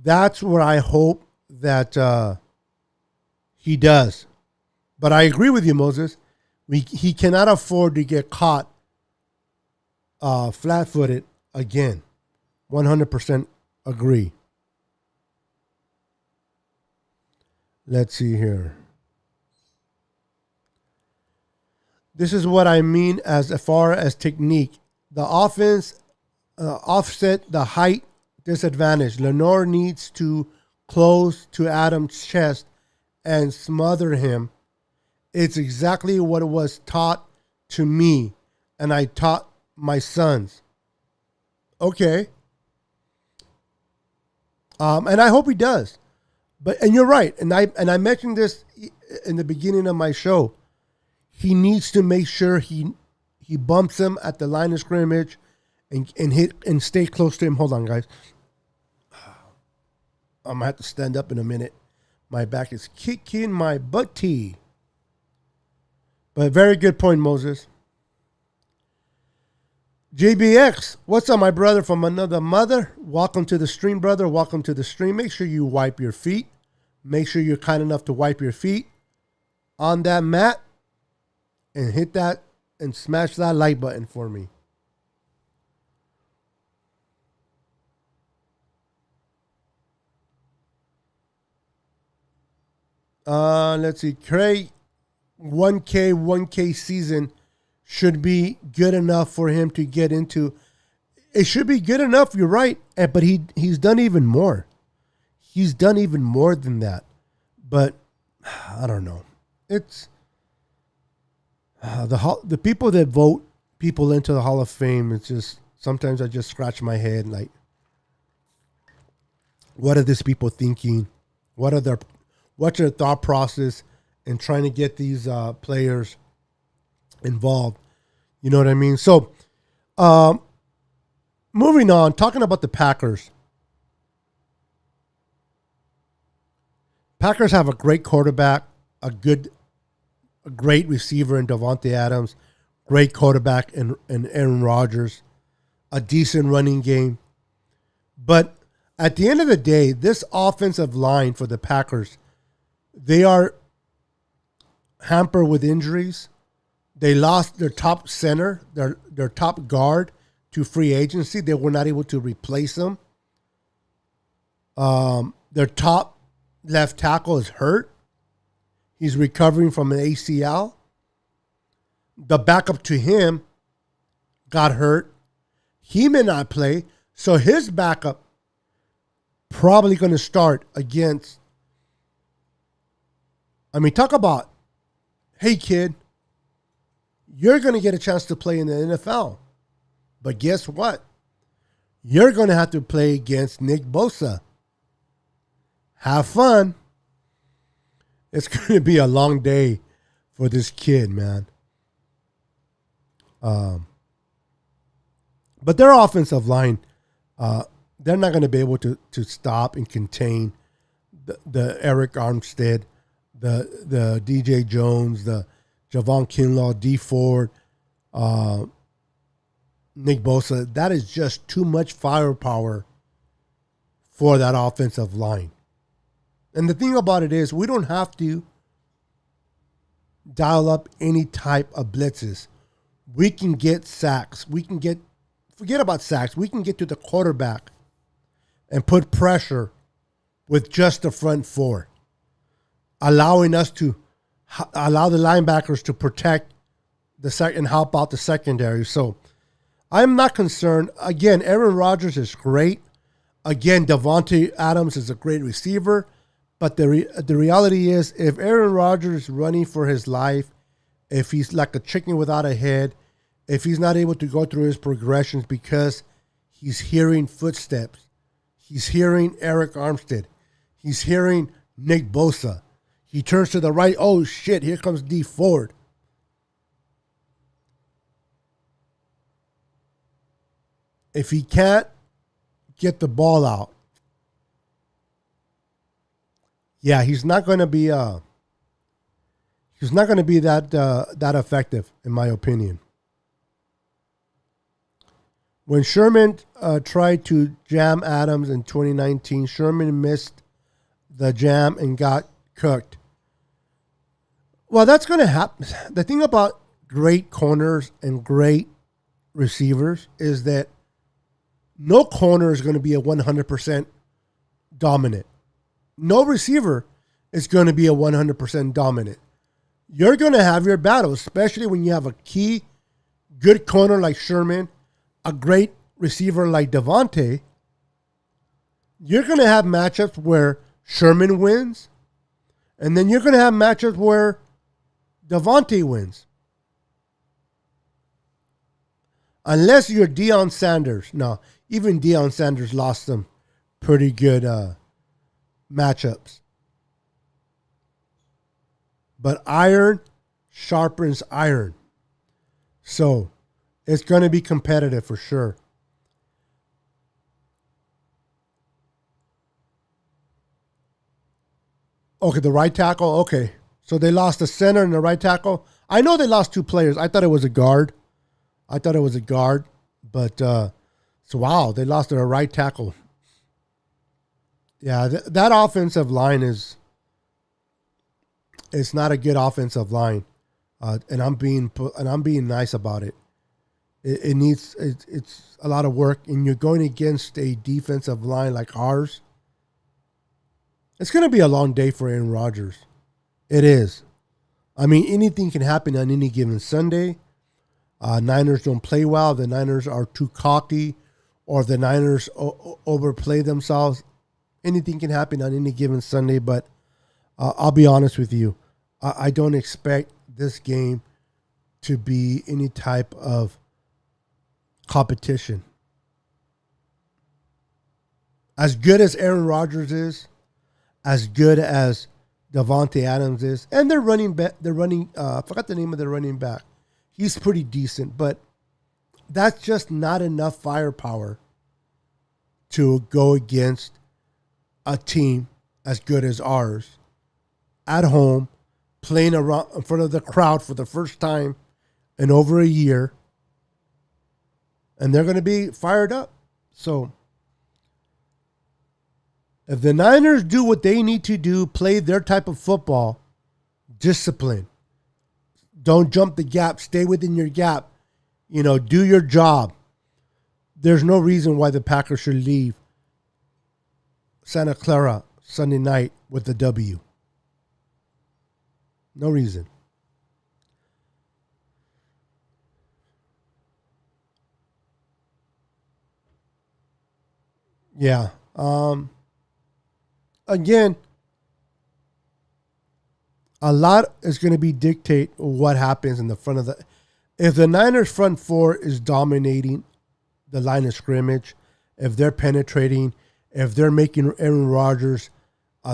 that's what I hope that he does. But I agree with you, Moses. He cannot afford to get caught flat-footed again. 100% agree. Let's see here. This is what I mean as far as technique. The offense offset the height disadvantage. Lenore needs to close to Adams' chest and smother him. It's exactly what was taught to me, and I taught my sons. Okay. And I hope he does. And you're right. And I mentioned this in the beginning of my show. He needs to make sure he bumps him at the line of scrimmage and hit and stay close to him. Hold on, guys. I'm gonna have to stand up in a minute. My back is kicking my butty. But very good point, Moses. JBX, what's up, my brother from another mother? Welcome to the stream, brother. Welcome to the stream. Make sure you wipe your feet. Make sure you're kind enough to wipe your feet on that mat and hit that and smash that like button for me. Let's see. Craig, 1K season should be good enough for him to get into. It should be good enough, you're right. But he's done even more. He's done even more than that. But I don't know. It's the people that vote people into the Hall of Fame. It's just sometimes I just scratch my head like, what are these people thinking? What's their thought process in trying to get these players involved? You know what I mean? So, moving on, talking about the Packers. Packers have a great quarterback, a great receiver in Davante Adams, great quarterback in Aaron Rodgers, a decent running game. But at the end of the day, this offensive line for the Packers, they are hampered with injuries. They lost their top center, their top guard to free agency. They were not able to replace them. Their top left tackle is hurt. He's recovering from an ACL. The backup to him got hurt. He may not play. So his backup probably going to start against. I mean, talk about, hey, kid, you're going to get a chance to play in the NFL. But guess what? You're going to have to play against Nick Bosa. Have fun. It's going to be a long day for this kid, man. But their offensive line, they're not going to be able to stop and contain the Eric Armstead, the DJ Jones, the Javon Kinlaw, D Ford, Nick Bosa. That is just too much firepower for that offensive line. And the thing about it is, we don't have to dial up any type of blitzes. We can get sacks. Forget about sacks. We can get to the quarterback and put pressure with just the front four, allowing us to allow the linebackers to protect the second and help out the secondary. So I'm not concerned. Again, Aaron Rodgers is great. Again, Davante Adams is a great receiver. But the reality is, if Aaron Rodgers is running for his life, if he's like a chicken without a head, if he's not able to go through his progressions because he's hearing footsteps, he's hearing Eric Armstead, he's hearing Nick Bosa, he turns to the right, oh shit, here comes D Ford. If he can't get the ball out, yeah, he's not going to be that effective, in my opinion. When Sherman tried to jam Adams in 2019, Sherman missed the jam and got cooked. Well, that's going to happen. The thing about great corners and great receivers is that no corner is going to be a 100% dominant. No receiver is going to be a 100% dominant. You're going to have your battles, especially when you have a key, good corner like Sherman, a great receiver like Davante. You're going to have matchups where Sherman wins, and then you're going to have matchups where Davante wins. Unless you're Deion Sanders. No, even Deion Sanders lost some pretty good matchups. But iron sharpens iron. So it's going to be competitive for sure. Okay, the right tackle. Okay. So they lost the center and the right tackle. I know they lost two players. I thought it was a guard. But, so wow, they lost their right tackle. Yeah, that offensive line it's not a good offensive line, and I'm being nice about it. It's a lot of work, and you're going against a defensive line like ours. It's going to be a long day for Aaron Rodgers. It is. I mean, anything can happen on any given Sunday. Niners don't play well. The Niners are too cocky, or the Niners overplay themselves. Anything can happen on any given Sunday, but I'll be honest with you. I don't expect this game to be any type of competition. As good as Aaron Rodgers is, as good as Davante Adams is, and they're running back. I forgot the name of their running back. He's pretty decent, but that's just not enough firepower to go against a team as good as ours at home, playing around in front of the crowd for the first time in over a year, and they're going to be fired up. So if the Niners do what they need to do, play their type of football, discipline, don't jump the gap, stay within your gap, do your job. There's no reason why the Packers should leave Santa Clara Sunday night with the W. No reason. Yeah. Again, a lot is going to be dictate what happens in the front of the. If the Niners front four is dominating the line of scrimmage, if they're penetrating, if they're making Aaron Rodgers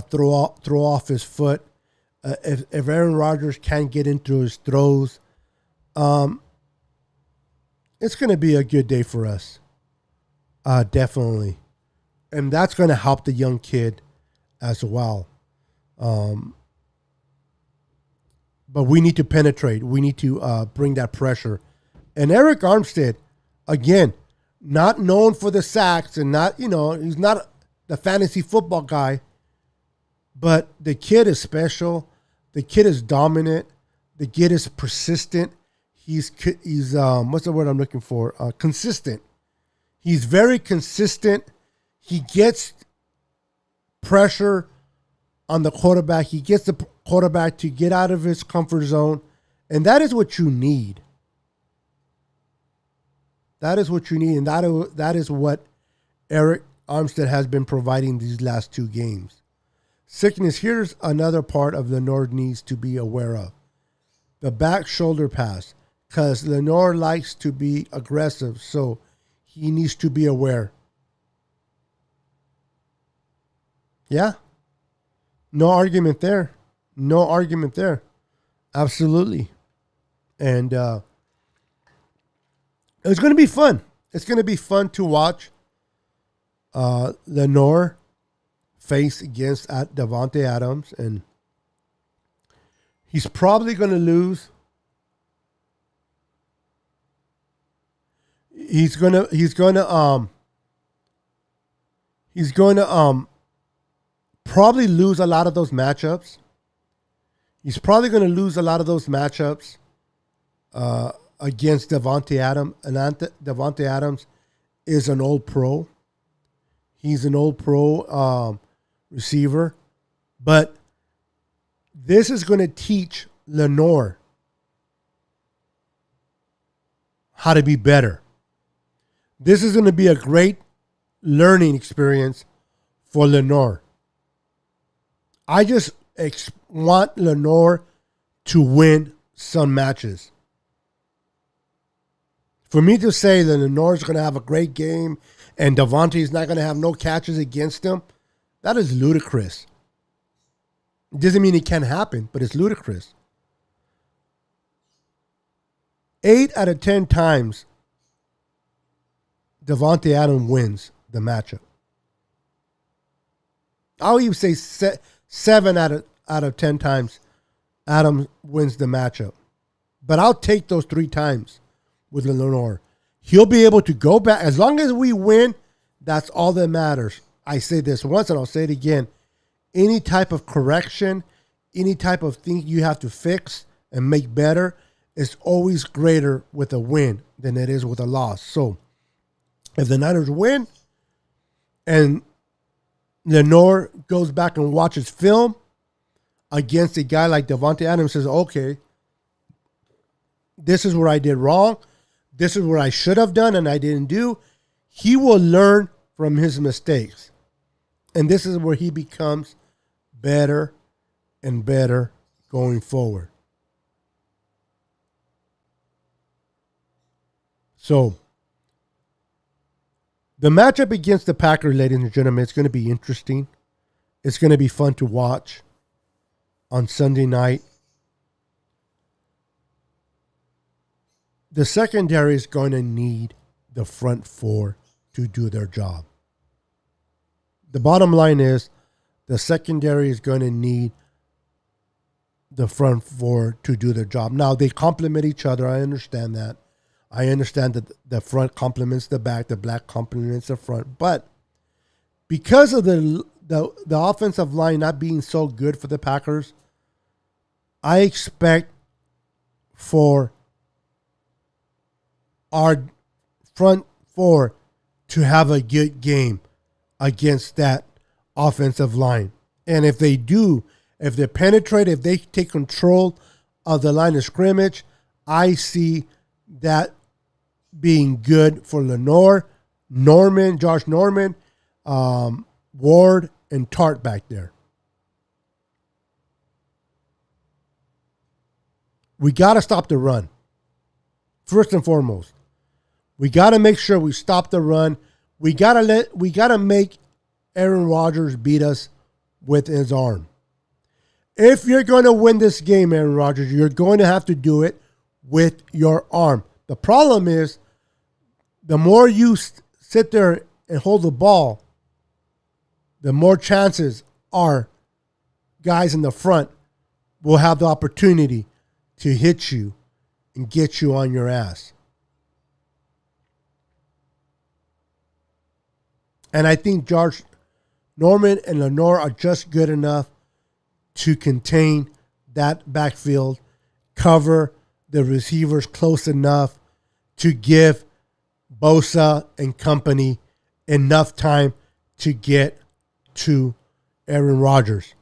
throw off his foot, if Aaron Rodgers can't get into his throws, it's going to be a good day for us. Definitely. And that's going to help the young kid as well. But we need to penetrate. We need to bring that pressure. And Eric Armstead, again, not known for the sacks and not, he's not the fantasy football guy, but the kid is special. The kid is dominant. The kid is persistent. He's what's the word I'm looking for? Consistent. He's very consistent. He gets pressure on the quarterback. He gets the quarterback to get out of his comfort zone. And that is what you need. That is what you need. And that is what Eric Armstead has been providing these last two games. Sickness, here's another part of Lenore needs to be aware of. The back shoulder pass. Because Lenore likes to be aggressive. So he needs to be aware. Yeah. No argument there. No argument there. Absolutely. And it's going to be fun. It's going to be fun to watch Lenore face against Davante Adams. And he's probably going to lose. He's going to probably lose a lot of those matchups. He's probably going to lose a lot of those matchups against Davante Adams. And Davante Adams is an old pro. He's an old pro receiver. But this is going to teach Lenore how to be better. This is going to be a great learning experience for Lenore. I just want Lenore to win some matches. For me to say that Lenore's going to have a great game and Davante's not going to have no catches against him, that is ludicrous. It doesn't mean it can't happen, but it's ludicrous. 8 out of 10 times, Davante Adams wins the matchup. I'll even say 7 out of 10 times, Adams wins the matchup. But I'll take those 3 times with Lenore. He'll be able to go back. As long as we win, that's all that matters. I say this once and I'll say it again. Any type of correction, any type of thing you have to fix and make better is always greater with a win than it is with a loss. So if the Niners win and Lenore goes back and watches film against a guy like Davante Adams, says, okay, this is where I did wrong. This is what I should have done and I didn't do. He will learn from his mistakes. And this is where he becomes better and better going forward. So, the matchup against the Packers, ladies and gentlemen, it's going to be interesting. It's going to be fun to watch on Sunday night. The secondary is going to need the front four to do their job. The bottom line is the secondary is going to need the front four to do their job. Now, they complement each other. I understand that. I understand that the front complements the back, the back complements the front. But because of the offensive line not being so good for the Packers, I expect for our front four to have a good game against that offensive line. And if they do, If they penetrate, if they take control of the line of scrimmage, I see that being good for Lenore, Norman, Josh Norman, Ward, and Tart back there. We got to stop the run. First and foremost, we got to make sure we stop the run. We got to make Aaron Rodgers beat us with his arm. If you're going to win this game, Aaron Rodgers, you're going to have to do it with your arm. The problem is, the more you sit there and hold the ball, the more chances are guys in the front will have the opportunity to hit you and get you on your ass. And I think Josh Norman and Lenore are just good enough to contain that backfield, cover the receivers close enough to give Bosa and company enough time to get to Aaron Rodgers.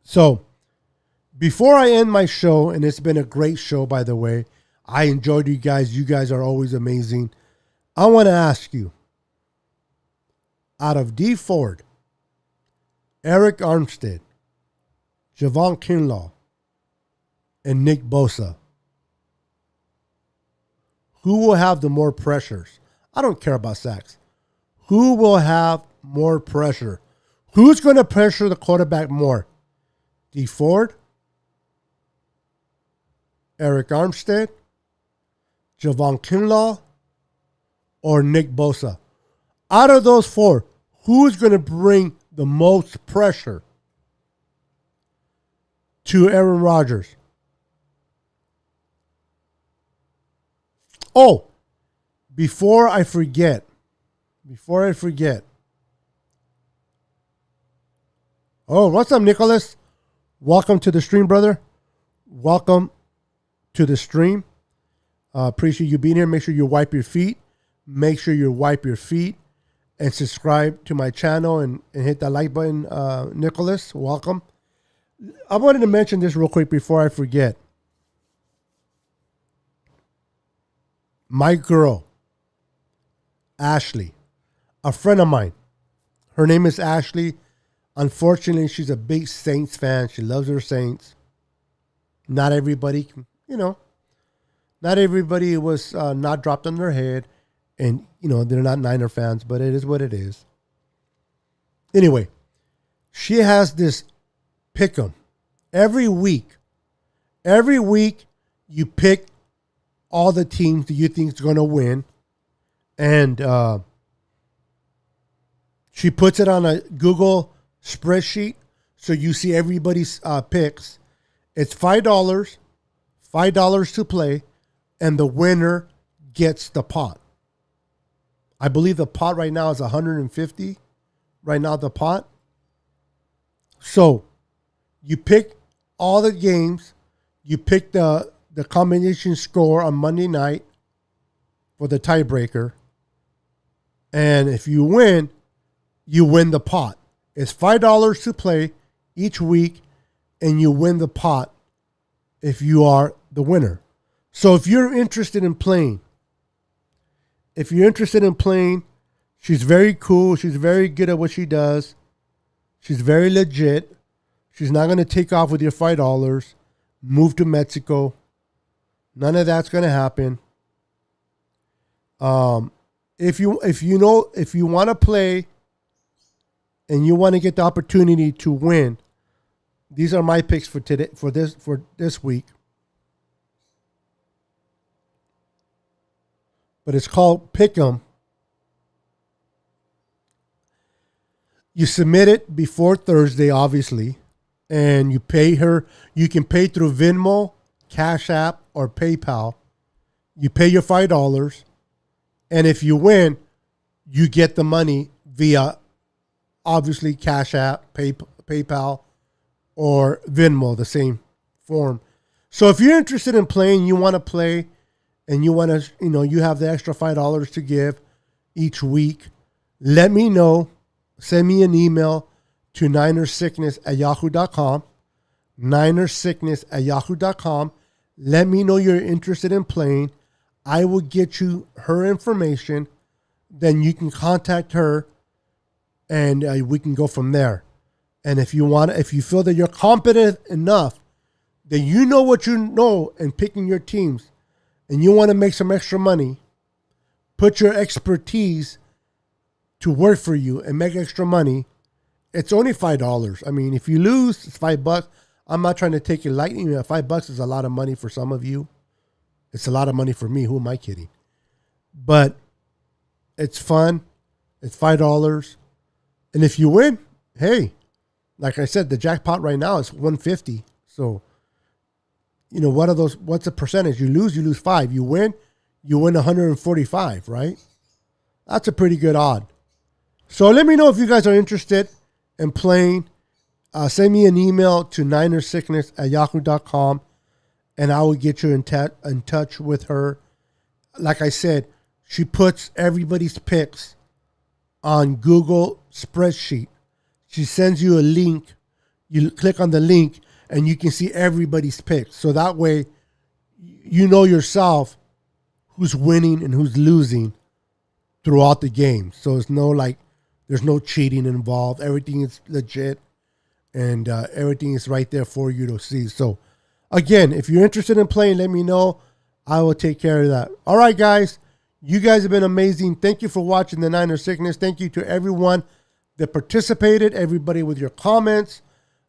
So, before I end my show, and it's been a great show, by the way, I enjoyed you guys. You guys are always amazing. I want to ask you, out of D Ford, Eric Armstead, Javon Kinlaw, and Nick Bosa, who will have the more pressures? I don't care about sacks. Who will have more pressure? Who's going to pressure the quarterback more? D Ford, Eric Armstead, Javon Kinlaw, or Nick Bosa? Out of those four, who's going to bring the most pressure to Aaron Rodgers? Oh, before I forget. Oh, what's up, Nicholas? Welcome to the stream, brother. Welcome to the stream. Appreciate you being here. Make sure you wipe your feet. And subscribe to my channel and hit that like button, Nicholas. Welcome. I wanted to mention this real quick before I forget. My girl, Ashley, a friend of mine. Her name is Ashley. Unfortunately, she's a big Saints fan. She loves her Saints. Not everybody, not everybody was not dropped on their head. And, they're not Niner fans, but it is what it is. Anyway, she has this pick 'em every week. Every week, you pick all the teams that you think is going to win. And she puts it on a Google spreadsheet, so you see everybody's picks. It's $5 to play, and the winner gets the pot. I believe the pot right now is $150. Right now, the pot. So you pick all the games. You pick the combination score on Monday night for the tiebreaker. And if you win the pot. It's $5 to play each week, and you win the pot if you are the winner. So if you're interested in playing, she's very cool. She's very good at what she does. She's very legit. She's not going to take off with your $5, move to Mexico. None of that's going to happen. If you want to play and you want to get the opportunity to win, these are my picks for today, for this week. But it's called Pick'em. You submit it before Thursday, obviously, and you pay her. You can pay through Venmo, Cash App, or PayPal. You pay your $5, and if you win, you get the money via, obviously, Cash App, PayPal, or Venmo, the same form. So if you're interested in playing, you want to play, and you want to, you have the extra $5 to give each week, let me know. send me an email to ninersickness@yahoo.com. ninersickness@yahoo.com. Let me know you're interested in playing. I will get you her information. Then you can contact her, and we can go from there. And if you feel that you're competent enough, that you know what you know in picking your teams, and you want to make some extra money, put your expertise to work for you and make extra money. It's only $5. I mean, if you lose, it's $5. I'm not trying to take it lightly. $5 is a lot of money for some of you. It's a lot of money for me. Who am I kidding? But it's fun. It's $5. And if you win, hey, like I said, the jackpot right now is $150. So, what's the percentage? You lose 5. You win 145, right? That's a pretty good odd. So let me know if you guys are interested in playing. Send me an email to ninersickness@yahoo.com, and I will get you in touch with her. Like I said, she puts everybody's picks on Google spreadsheet. She sends you a link. You click on the link, and you can see everybody's picks. So that way, you know yourself who's winning and who's losing throughout the game. So there's no cheating involved. Everything is legit, and everything is right there for you to see. So again, if you're interested in playing, let me know. I will take care of that. All right, guys. You guys have been amazing. Thank you for watching the Niner Sickness. Thank you to everyone that participated, everybody with your comments.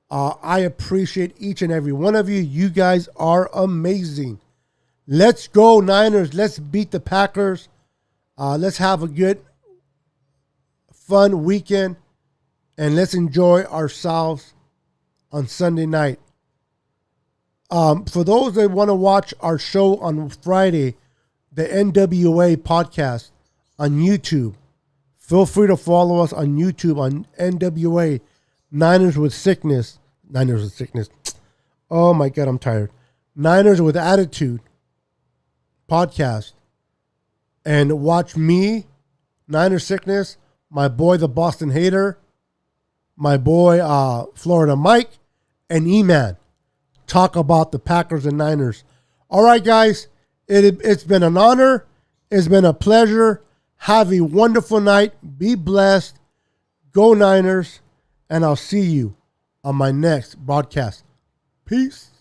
I appreciate each and every one of you. You guys are amazing. Let's go, Niners. Let's beat the Packers. Let's have a good, fun weekend, and let's enjoy ourselves on Sunday night. For those that want to watch our show on Friday, the NWA podcast on YouTube, feel free to follow us on YouTube on NWA Niners with Sickness. Niners with Sickness. Oh my God, I'm tired. Niners with Attitude podcast. And watch me, Niner Sickness, my boy, the Boston Hater, my boy, Florida Mike, and E-Man talk about the Packers and Niners. All right, guys, it's been an honor. It's been a pleasure. Have a wonderful night. Be blessed. Go Niners. And I'll see you on my next broadcast. Peace.